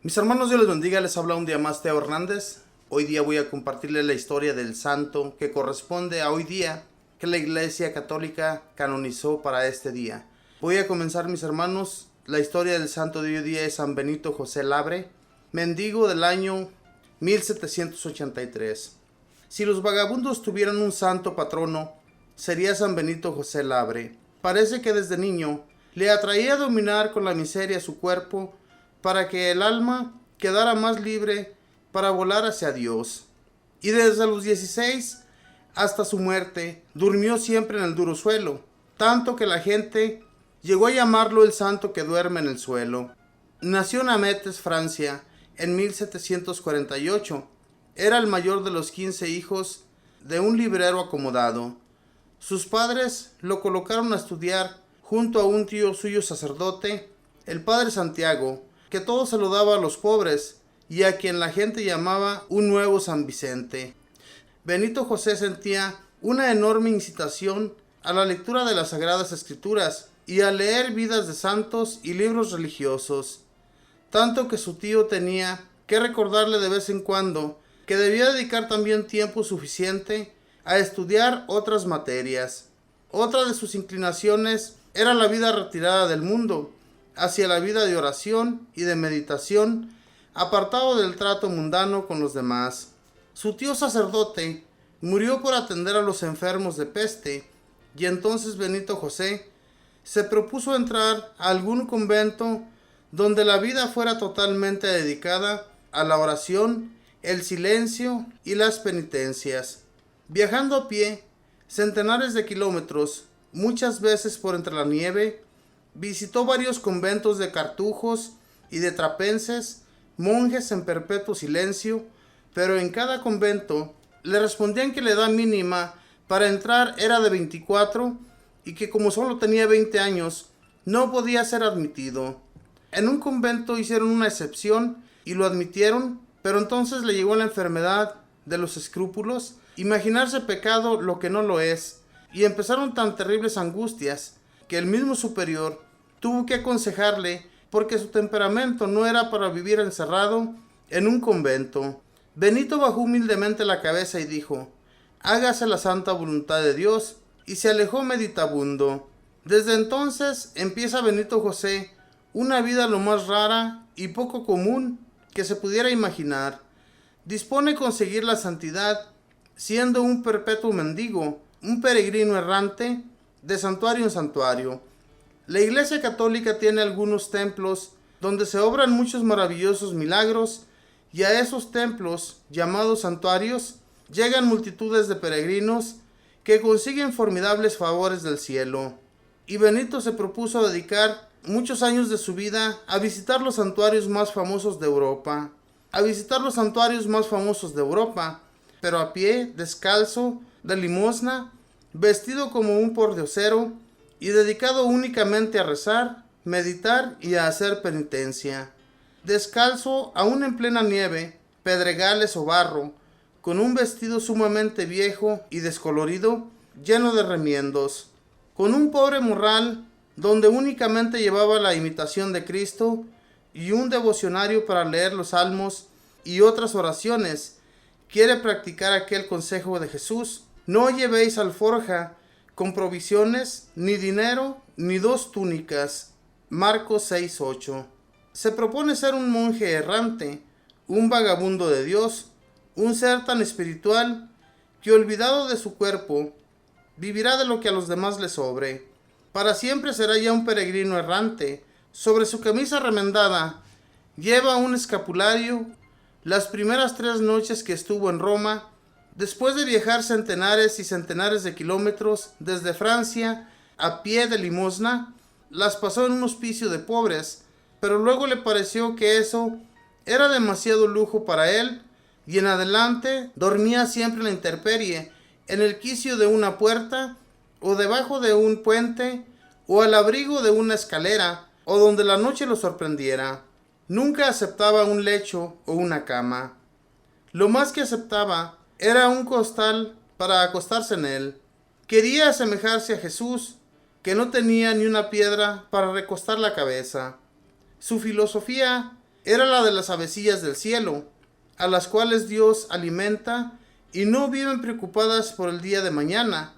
Mis hermanos, Dios les bendiga, les habla un día más Teo Hernández. Hoy día voy a compartirles la historia del santo que corresponde a hoy día que la Iglesia Católica canonizó para este día. Voy a comenzar, mis hermanos. La historia del santo de hoy día es San Benito José Labre, mendigo del año 1783. Si los vagabundos tuvieran un santo patrono, sería San Benito José Labre. Parece que desde niño le atraía a dominar con la miseria su cuerpo para que el alma quedara más libre para volar hacia Dios. Y desde los 16 hasta su muerte durmió siempre en el duro suelo, tanto que la gente llegó a llamarlo el santo que duerme en el suelo. Nació en Ametes, Francia, en 1748. Era el mayor de los 15 hijos de un librero acomodado. Sus padres lo colocaron a estudiar junto a un tío suyo sacerdote, el padre Santiago, que todo se lo daba a los pobres y a quien la gente llamaba un nuevo San Vicente. Benito José sentía una enorme incitación a la lectura de las Sagradas Escrituras y a leer vidas de santos y libros religiosos, tanto que su tío tenía que recordarle de vez en cuando que debía dedicar también tiempo suficiente a estudiar otras materias. Otra de sus inclinaciones era la vida retirada del mundo, hacia la vida de oración y de meditación, apartado del trato mundano con los demás. Su tío sacerdote murió por atender a los enfermos de peste, y entonces Benito José se propuso entrar a algún convento donde la vida fuera totalmente dedicada a la oración, el silencio y las penitencias. Viajando a pie centenares de kilómetros, muchas veces por entre la nieve, visitó varios conventos de cartujos y de trapenses, monjes en perpetuo silencio, pero en cada convento le respondían que la edad mínima para entrar era de 24 y que como solo tenía 20 años, no podía ser admitido. En un convento hicieron una excepción y lo admitieron, pero entonces le llegó la enfermedad de los escrúpulos, imaginarse pecado lo que no lo es, y empezaron tan terribles angustias que el mismo superior tuvo que aconsejarle porque su temperamento no era para vivir encerrado en un convento. Benito bajó humildemente la cabeza y dijo: hágase la santa voluntad de Dios, y se alejó meditabundo. Desde entonces empieza Benito José una vida lo más rara y poco común que se pudiera imaginar. Dispone conseguir la santidad siendo un perpetuo mendigo, un peregrino errante de santuario en santuario. La Iglesia Católica tiene algunos templos donde se obran muchos maravillosos milagros, y a esos templos, llamados santuarios, llegan multitudes de peregrinos que consiguen formidables favores del cielo. Y Benito se propuso dedicar muchos años de su vida a visitar los santuarios más famosos de Europa. Pero a pie, descalzo, de limosna, vestido como un pordiosero y dedicado únicamente a rezar, meditar y a hacer penitencia. Descalzo, aún en plena nieve, pedregales o barro, con un vestido sumamente viejo y descolorido, lleno de remiendos, con un pobre morral donde únicamente llevaba la imitación de Cristo y un devocionario para leer los salmos y otras oraciones, quiere practicar aquel consejo de Jesús: no llevéis alforja con provisiones, ni dinero, ni 2 túnicas. Marcos 6:8. Se propone ser un monje errante, un vagabundo de Dios, un ser tan espiritual que, olvidado de su cuerpo, vivirá de lo que a los demás les sobre. Para siempre será ya un peregrino errante. Sobre su camisa remendada lleva un escapulario. Las primeras 3 noches que estuvo en Roma, después de viajar centenares y centenares de kilómetros desde Francia a pie de limosna, las pasó en un hospicio de pobres, pero luego le pareció que eso era demasiado lujo para él, y en adelante dormía siempre en la intemperie, en el quicio de una puerta, o debajo de un puente, o al abrigo de una escalera, o donde la noche lo sorprendiera. Nunca aceptaba un lecho o una cama. Lo más que aceptaba era un costal para acostarse en él. Quería asemejarse a Jesús, que no tenía ni una piedra para recostar la cabeza. Su filosofía era la de las avecillas del cielo, a las cuales Dios alimenta y no viven preocupadas por el día de mañana,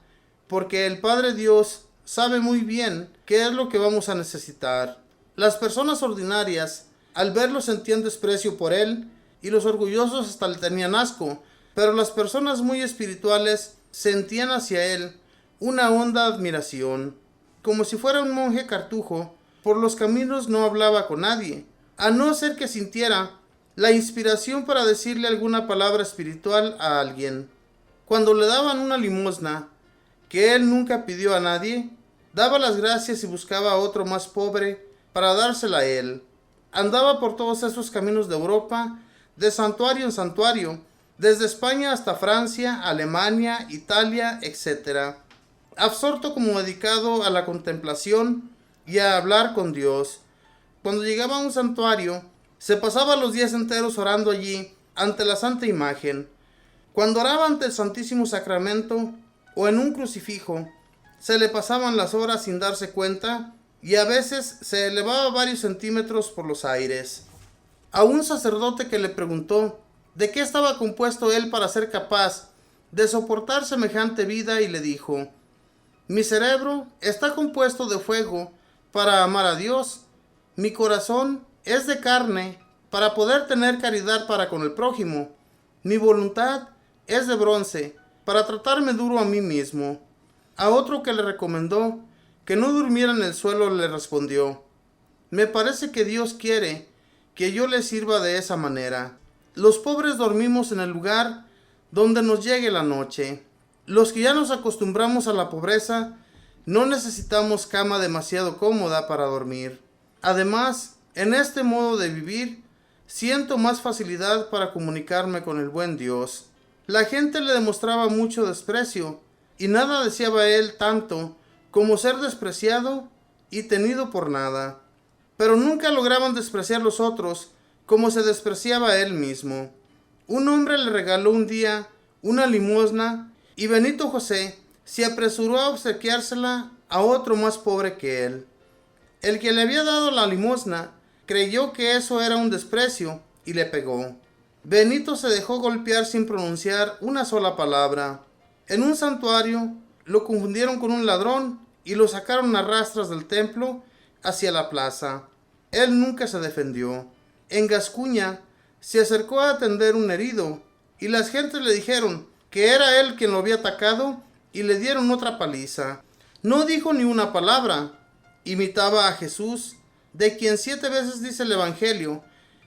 porque el Padre Dios sabe muy bien qué es lo que vamos a necesitar. Las personas ordinarias, al verlo, sentían desprecio por él, y los orgullosos hasta le tenían asco, pero las personas muy espirituales sentían hacia él una honda admiración. Como si fuera un monje cartujo, por los caminos no hablaba con nadie, a no ser que sintiera la inspiración para decirle alguna palabra espiritual a alguien. Cuando le daban una limosna, que él nunca pidió a nadie, daba las gracias y buscaba a otro más pobre para dársela a él. Andaba por todos esos caminos de Europa, de santuario en santuario, desde España hasta Francia, Alemania, Italia, etc., absorto como dedicado a la contemplación y a hablar con Dios. Cuando llegaba a un santuario, se pasaba los días enteros orando allí, ante la santa imagen. Cuando oraba ante el Santísimo Sacramento o en un crucifijo, se le pasaban las horas sin darse cuenta y a veces se elevaba varios centímetros por los aires. A un sacerdote que le preguntó de qué estaba compuesto él para ser capaz de soportar semejante vida, y le dijo: mi cerebro está compuesto de fuego para amar a Dios, mi corazón es de carne para poder tener caridad para con el prójimo, mi voluntad es de bronce para tratarme duro a mí mismo. A otro que le recomendó que no durmiera en el suelo, le respondió: me parece que Dios quiere que yo le sirva de esa manera. Los pobres dormimos en el lugar donde nos llegue la noche. Los que ya nos acostumbramos a la pobreza no necesitamos cama demasiado cómoda para dormir. Además, en este modo de vivir, siento más facilidad para comunicarme con el buen Dios. La gente le demostraba mucho desprecio, y nada deseaba él tanto como ser despreciado y tenido por nada. Pero nunca lograban despreciar los otros como se despreciaba él mismo. Un hombre le regaló un día una limosna, y Benito José se apresuró a obsequiársela a otro más pobre que él. El que le había dado la limosna creyó que eso era un desprecio y le pegó. Benito se dejó golpear sin pronunciar una sola palabra. En un santuario lo confundieron con un ladrón y lo sacaron a rastras del templo hacia la plaza. Él nunca se defendió. En Gascuña se acercó a atender un herido, y las gentes le dijeron que era él quien lo había atacado, y le dieron otra paliza. No dijo ni una palabra. Imitaba a Jesús, de quien 7 veces dice el Evangelio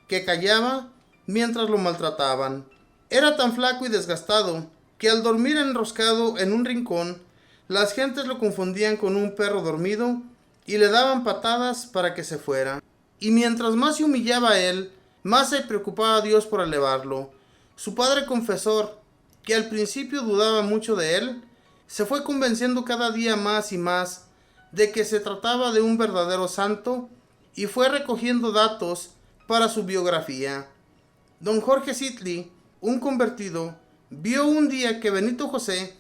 que callaba mientras lo maltrataban. Era tan flaco y desgastado que al dormir enroscado en un rincón, las gentes lo confundían con un perro dormido y le daban patadas para que se fuera. Y mientras más se humillaba a él, más se preocupaba a Dios por elevarlo. Su padre confesor, que al principio dudaba mucho de él, se fue convenciendo cada día más y más de que se trataba de un verdadero santo, y fue recogiendo datos para su biografía. Don Jorge Sitli, un convertido, vio un día que Benito José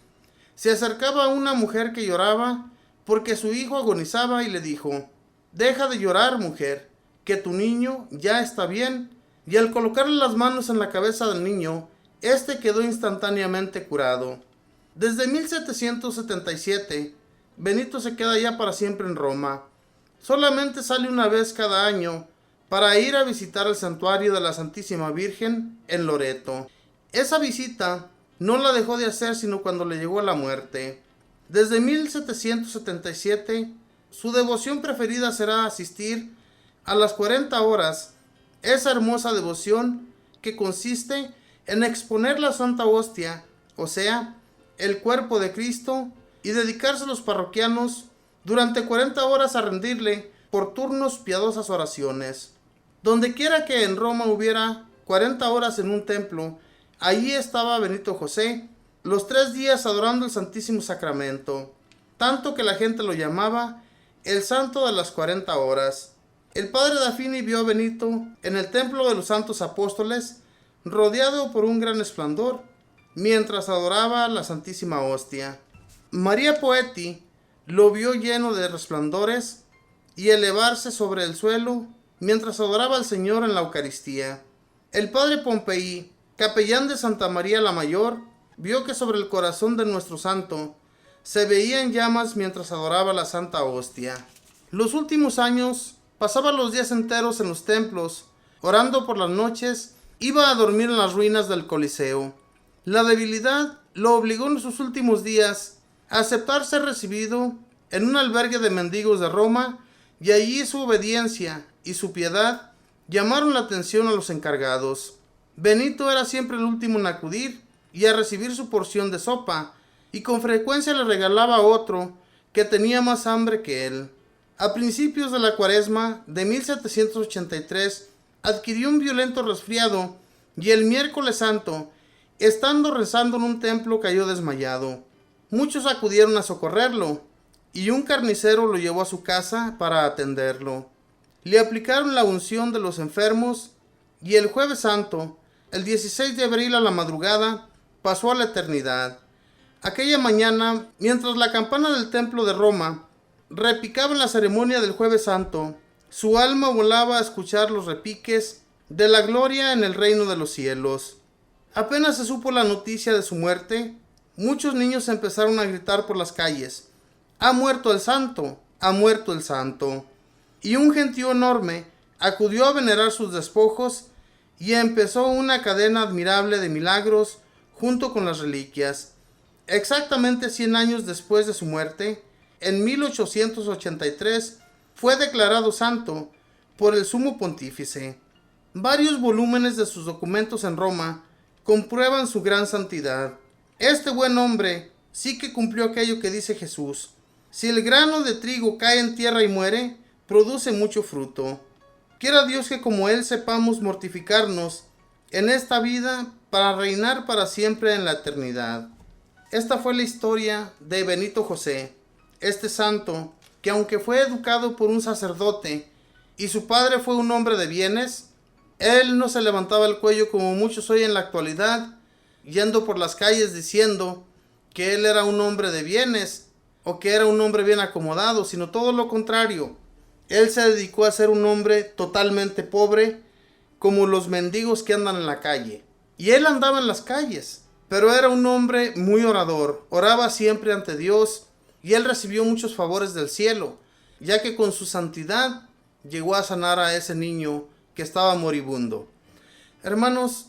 se acercaba a una mujer que lloraba porque su hijo agonizaba, y le dijo: deja de llorar, mujer, que tu niño ya está bien. Y al colocarle las manos en la cabeza del niño, este quedó instantáneamente curado. Desde 1777, Benito se queda ya para siempre en Roma. Solamente sale una vez cada año para ir a visitar el santuario de la Santísima Virgen en Loreto. Esa visita no la dejó de hacer sino cuando le llegó la muerte. Desde 1777, su devoción preferida será asistir a las 40 horas, esa hermosa devoción que consiste en exponer la Santa Hostia, o sea, el cuerpo de Cristo, y dedicarse a los parroquianos durante 40 horas a rendirle por turnos piadosas oraciones. Donde quiera que en Roma hubiera 40 horas en un templo, allí estaba Benito José, los 3 días adorando el Santísimo Sacramento, tanto que la gente lo llamaba el Santo de las 40 horas. El padre Dafini vio a Benito en el templo de los Santos Apóstoles, rodeado por un gran esplendor, mientras adoraba la Santísima Hostia. María Poeti lo vio lleno de resplandores y elevarse sobre el suelo mientras adoraba al Señor en la Eucaristía. El padre Pompey, capellán de Santa María la Mayor, vio que sobre el corazón de nuestro santo se veían llamas mientras adoraba la Santa Hostia. Los últimos años pasaba los días enteros en los templos, orando por las noches, iba a dormir en las ruinas del Coliseo. La debilidad lo obligó en sus últimos días a aceptar ser recibido en un albergue de mendigos de Roma, y allí su obediencia y su piedad llamaron la atención a los encargados. Benito era siempre el último en acudir y a recibir su porción de sopa, y con frecuencia le regalaba a otro que tenía más hambre que él. A principios de la Cuaresma de 1783 adquirió un violento resfriado y el miércoles santo, estando rezando en un templo, cayó desmayado. Muchos acudieron a socorrerlo y un carnicero lo llevó a su casa para atenderlo. Le aplicaron la unción de los enfermos y el jueves santo, el 16 de abril a la madrugada, pasó a la eternidad. Aquella mañana, mientras la campana del templo de Roma repicaba en la ceremonia del jueves santo, su alma volaba a escuchar los repiques de la gloria en el reino de los cielos. Apenas se supo la noticia de su muerte, muchos niños empezaron a gritar por las calles: ¡Ha muerto el santo! ¡Ha muerto el santo! Y un gentío enorme acudió a venerar sus despojos y empezó una cadena admirable de milagros junto con las reliquias. Exactamente 100 años después de su muerte, en 1883, fue declarado santo por el sumo pontífice. Varios volúmenes de sus documentos en Roma comprueban su gran santidad. Este buen hombre sí que cumplió aquello que dice Jesús: si el grano de trigo cae en tierra y muere, produce mucho fruto. Quiera Dios que como él sepamos mortificarnos en esta vida para reinar para siempre en la eternidad. Esta fue la historia de Benito José, este santo que, aunque fue educado por un sacerdote y su padre fue un hombre de bienes, él no se levantaba el cuello como muchos hoy en la actualidad, yendo por las calles diciendo que él era un hombre de bienes o que era un hombre bien acomodado, sino todo lo contrario. Él se dedicó a ser un hombre totalmente pobre, como los mendigos que andan en la calle. Y él andaba en las calles, pero era un hombre muy orador, oraba siempre ante Dios, y él recibió muchos favores del cielo, ya que con su santidad llegó a sanar a ese niño que estaba moribundo. Hermanos,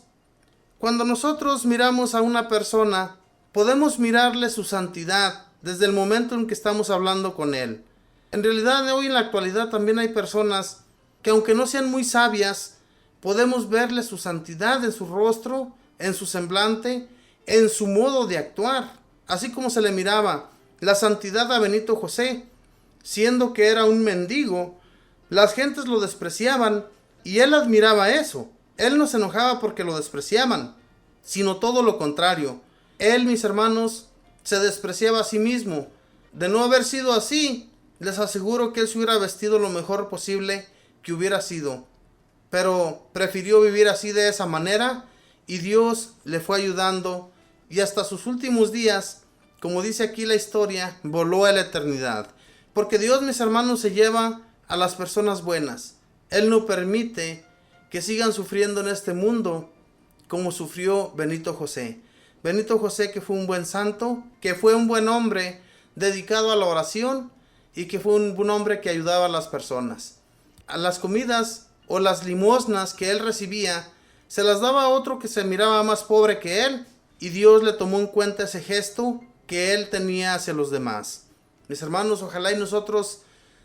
cuando nosotros miramos a una persona, podemos mirarle su santidad desde el momento en que estamos hablando con él. En realidad, hoy en la actualidad también hay personas que, aunque no sean muy sabias, podemos verle su santidad en su rostro, en su semblante, en su modo de actuar. Así como se le miraba la santidad a Benito José, siendo que era un mendigo, las gentes lo despreciaban y él admiraba eso. Él no se enojaba porque lo despreciaban, sino todo lo contrario. Él, mis hermanos, se despreciaba a sí mismo. De no haber sido así, les aseguro que él se hubiera vestido lo mejor posible que hubiera sido. Pero prefirió vivir así, de esa manera, y Dios le fue ayudando, y hasta sus últimos días, como dice aquí la historia, voló a la eternidad. Porque Dios, mis hermanos, se lleva a las personas buenas. Él no permite que sigan sufriendo en este mundo como sufrió Benito José. Benito José, que fue un buen santo, que fue un buen hombre dedicado a la oración y que fue un buen hombre que ayudaba a las personas. A las comidas o las limosnas que él recibía se las daba a otro que se miraba más pobre que él, y Dios le tomó en cuenta ese gesto que él tenía hacia los demás. Mis hermanos, ojalá y nosotros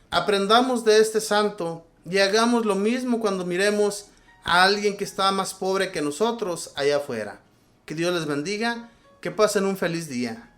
aprendamos de este santo y hagamos lo mismo cuando miremos a alguien que está más pobre que nosotros allá afuera. Que Dios les bendiga, que pasen un feliz día.